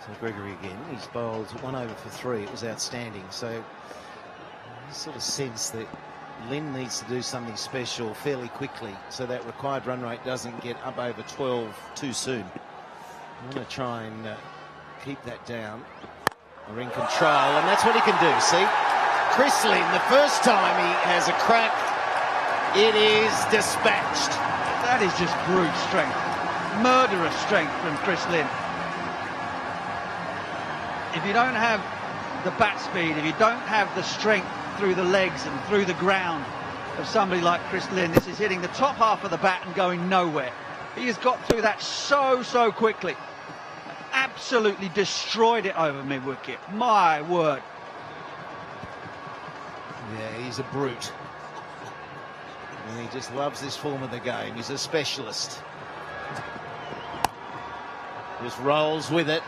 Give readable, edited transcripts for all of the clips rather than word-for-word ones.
So Gregory again, he's bowled 1 over for 3. It was outstanding. So I sort of sense that Lynn needs to do something special fairly quickly so that required run rate doesn't get up over 12 too soon. I want to try and keep that down. We're in control, and that's what he can do. See, Chris Lynn, the first time he has a crack, it is dispatched. That is just brute strength, murderous strength from Chris Lynn. If you don't have the bat speed, if you don't have the strength through the legs and through the ground of somebody like Chris Lynn, this is hitting the top half of the bat and going nowhere. He has got through that so quickly. Absolutely destroyed it over mid-wicket. My word. Yeah, he's a brute. And he just loves this form of the game. He's a specialist. Just rolls with it.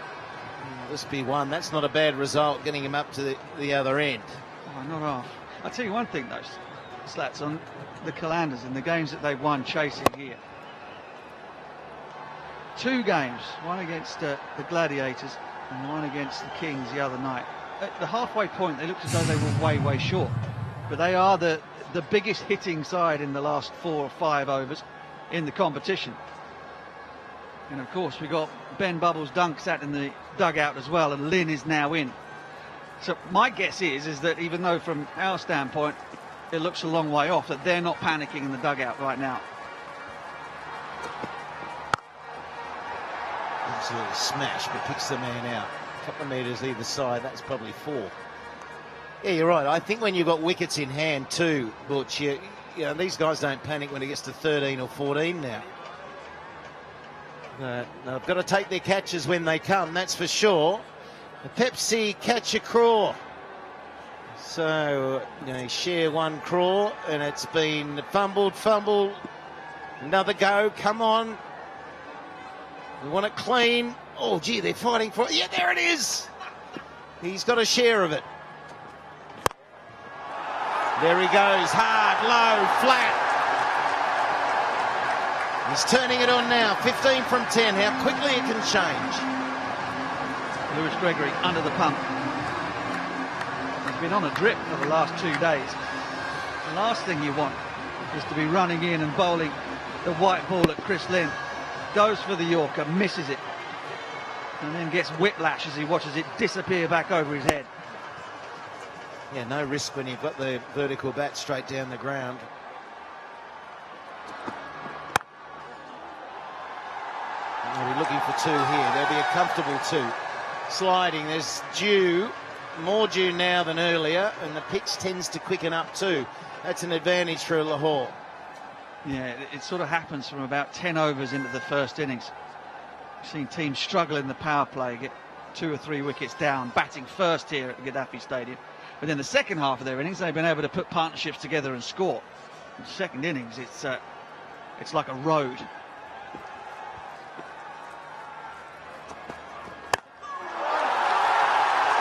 This be one. That's not a bad result, getting him up to the other end. Oh, not half. I'll tell you one thing, though, Slats, on the Qalandars in the games that they've won chasing here. 2 games, one against the Gladiators and one against the Kings the other night. At the halfway point, they looked as though they were way short. But they are the biggest hitting side in the last 4 or 5 overs in the competition. And of course, we got Ben Bubbles Dunk sat in the dugout as well, and Lynn is now in. So my guess is that even though from our standpoint it looks a long way off, that they're not panicking in the dugout right now. Absolutely smash, but picks the man out. A couple of metres either side, that's probably 4. Yeah, you're right. I think when you've got wickets in hand too, Butch, you know, these guys don't panic when it gets to 13 or 14 now. They've got to take their catches when they come, that's for sure. The Pepsi catch a craw. So, you know, share 1 craw, and it's been fumbled. Another go, come on. We want it clean. Oh, gee, they're fighting for it. Yeah, there it is. He's got a share of it. There he goes, hard, low, flat. He's turning it on now, 15 from 10. How quickly it can change. Lewis Gregory under the pump. He's been on a drip for the last 2 days. The last thing you want is to be running in and bowling the white ball at Chris Lynn. Goes for the Yorker, misses it, and then gets whiplash as he watches it disappear back over his head. Yeah, no risk when you've got the vertical bat straight down the ground. They'll be looking for 2 here. There'll be a comfortable 2. Sliding, there's more due now than earlier, and the pitch tends to quicken up too. That's an advantage for Lahore. Yeah, it sort of happens from about 10 overs into the first innings. We've seen teams struggle in the power play, get 2 or 3 wickets down, batting first here at the Gaddafi Stadium. But in the second half of their innings, they've been able to put partnerships together and score. In the second innings, it's like a road.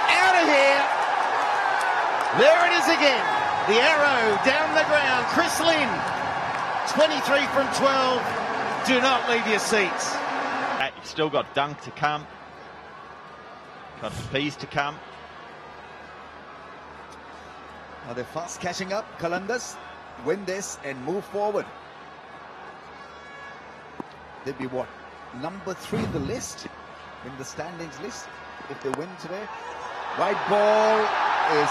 Out of here! There it is again. The arrow down the ground. Chris Lynn, 23 from 12. Do not leave your seats. You've still got Dunk to come. Got Pease to come. Now they're fast catching up. Qalandars win this and move forward. They'll be what? Number 3 in the list, in the standings list, if they win today. White ball is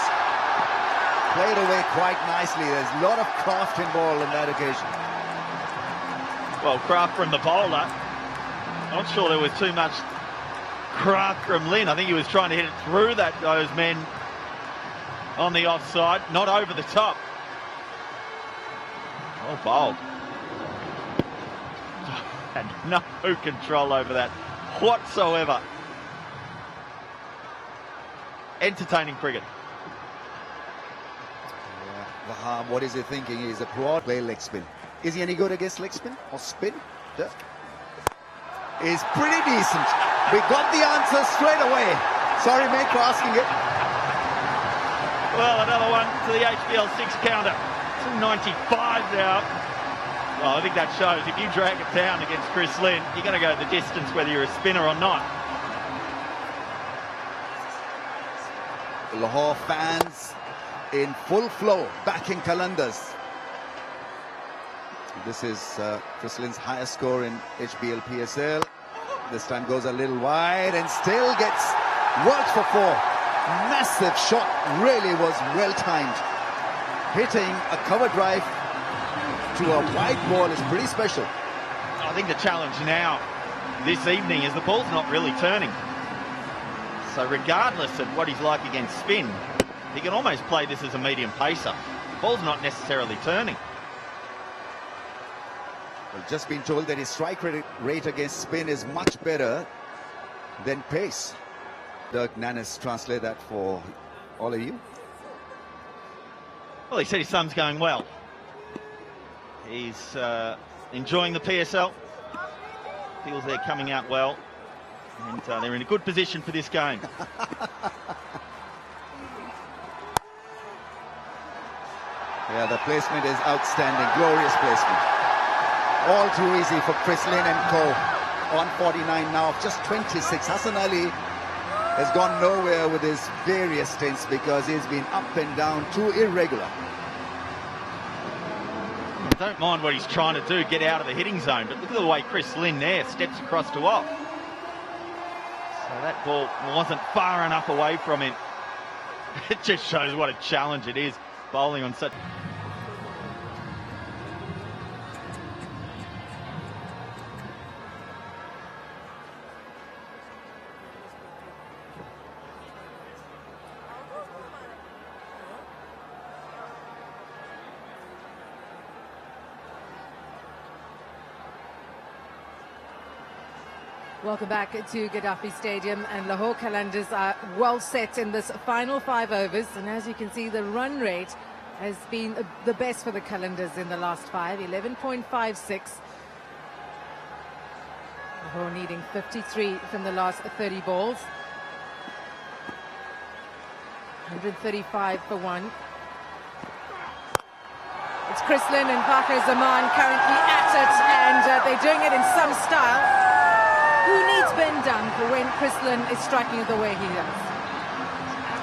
played away quite nicely. There's a lot of craft involved in that occasion. Well, craft from the bowler. Not sure there was too much craft from Lynn. I think he was trying to hit it through those men on the offside, not over the top. Well bowled. And no control over that whatsoever. Entertaining cricket. Yeah, Wahab, what is he thinking? He's a broad play leg spin. Is he any good against leg spin or spin? Yeah. Is pretty decent. We got the answer straight away. Sorry, mate, for asking it. Well, another one to the HBL 6 counter. It's 95 now. Well, I think that shows if you drag it down against Chris Lynn, you're going to go the distance whether you're a spinner or not. Lahore fans in full flow back in Qalandars. This is Chris Lynn's highest score in HBL PSL. This time goes a little wide and still gets worked for four. Massive shot, really was well timed. Hitting a cover drive to a wide ball is pretty special. I think the challenge now this evening is the ball's not really turning. So regardless of what he's like against spin, he can almost play this as a medium pacer. The ball's not necessarily turning. Well, just been told that his strike rate against spin is much better than pace. Dirk Nannis, translate that for all of you. Well, he said his son's going well. He's enjoying the PSL. Feels they're coming out well. And they're in a good position for this game. Yeah, the placement is outstanding. Glorious placement. All too easy for Chris Lynn and co. On 49 now, just 26. Hassan Ali has gone nowhere with his various stints because he's been up and down, too irregular. I don't mind what he's trying to do, get out of the hitting zone, but look at the way Chris Lynn there steps across to off. So that ball wasn't far enough away from him. It just shows what a challenge it is, bowling on such... Welcome back to Gaddafi Stadium, and Lahore Qalandars are well set in this final 5 overs, and as you can see, the run rate has been the best for the Qalandars in the last 5, 11.56. Lahore needing 53 from the last 30 balls. 135 for 1. It's Chris Lynn and Bakr Zaman currently at it, and they're doing it in some style. Who needs Ben Dunn for when Chris Lynn is striking it the way he does?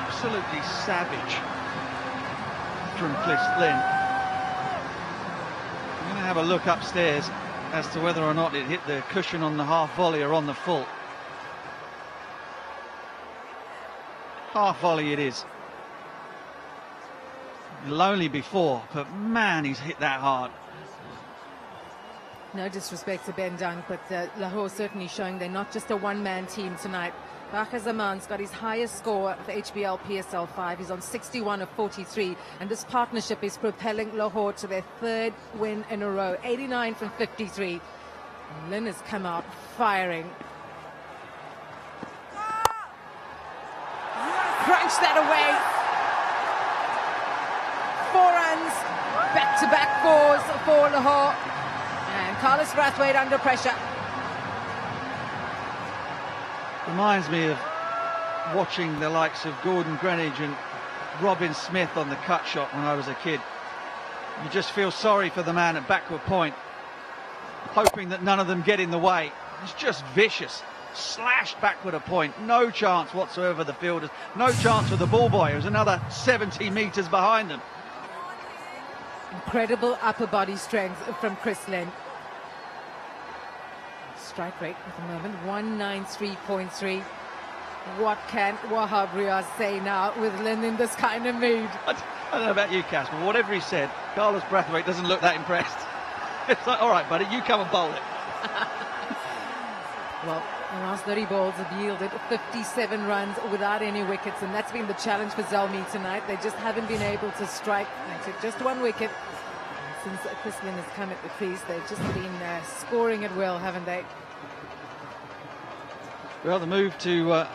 Absolutely savage from Chris Lynn. I'm going to have a look upstairs as to whether or not it hit the cushion on the half volley or on the full. Half volley it is. Lonely before, but man, he's hit that hard. No disrespect to Ben Dunn, but Lahore certainly showing they're not just a one-man team tonight. Bakr Zaman's got his highest score for HBL PSL 5. He's on 61 of 43, and this partnership is propelling Lahore to their 3rd win in a row, 89 from 53. And Lynn has come out firing. Crunch that away. 4 runs, back-to-back 4s for Lahore. And Carlos Brathwaite under pressure. Reminds me of watching the likes of Gordon Greenidge and Robin Smith on the cut shot when I was a kid. You just feel sorry for the man at backward point, hoping that none of them get in the way. It's just vicious. Slashed backward a point. No chance whatsoever for the fielders. No chance for the ball boy, who's another 70 metres behind them. Incredible upper body strength from Chris Lynn. Strike rate at the moment, 193.3. What can Wahab Riaz say now with Lynn in this kind of mood? I don't know about you, Cass, but whatever he said, Carlos Brathwaite doesn't look that impressed. It's like, all right, buddy, you come and bowl it. Well, the last 30 balls have yielded 57 runs without any wickets, and that's been the challenge for Zalmi tonight. They just haven't been able to strike. They took just 1 wicket. And since Chris Lynn has come at the crease, they've just been scoring at will, haven't they? Well, the move to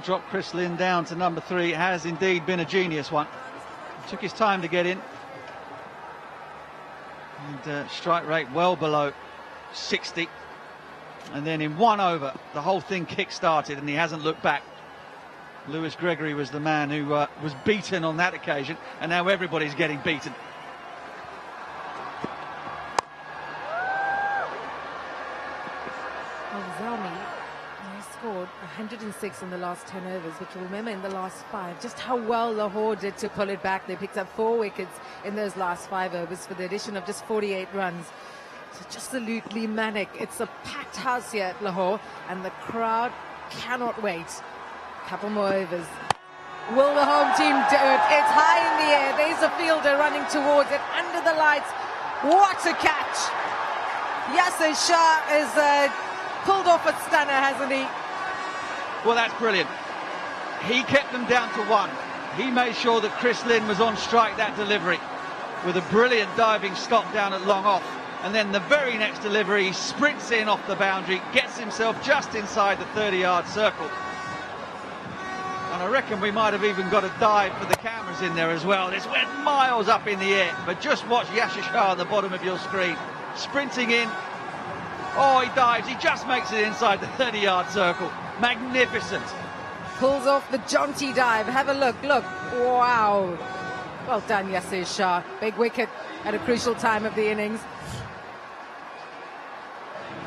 drop Chris Lynn down to number 3 has indeed been a genius one. It took his time to get in. And strike rate well below 60. And then in 1 over, the whole thing kick-started, and he hasn't looked back. Lewis Gregory was the man who was beaten on that occasion, and now everybody's getting beaten. Well, Zalmi, he's scored 106 in the last 10 overs, but you remember in the last 5 just how well Lahore did to pull it back. They picked up 4 wickets in those last 5 overs for the addition of just 48 runs. So just absolutely manic. It's a packed house here at Lahore, and the crowd cannot wait. Couple more overs. Will the home team do it? It's high in the air. There's a fielder running towards it under the lights. What a catch! Yasir Shah is pulled off a stunner, hasn't he? Well, that's brilliant. He kept them down to 1. He made sure that Chris Lynn was on strike that delivery with a brilliant diving stop down at long off. And then the very next delivery, he sprints in off the boundary, gets himself just inside the 30-yard circle. And I reckon we might have even got a dive for the cameras in there as well. This went miles up in the air. But just watch Yasir Shah on the bottom of your screen. Sprinting in. Oh, he dives. He just makes it inside the 30-yard circle. Magnificent. Pulls off the jaunty dive. Have a look. Look. Wow. Well done, Yasir Shah. Big wicket at a crucial time of the innings.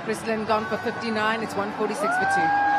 Chris Lynn gone for 59. It's 146 for 2.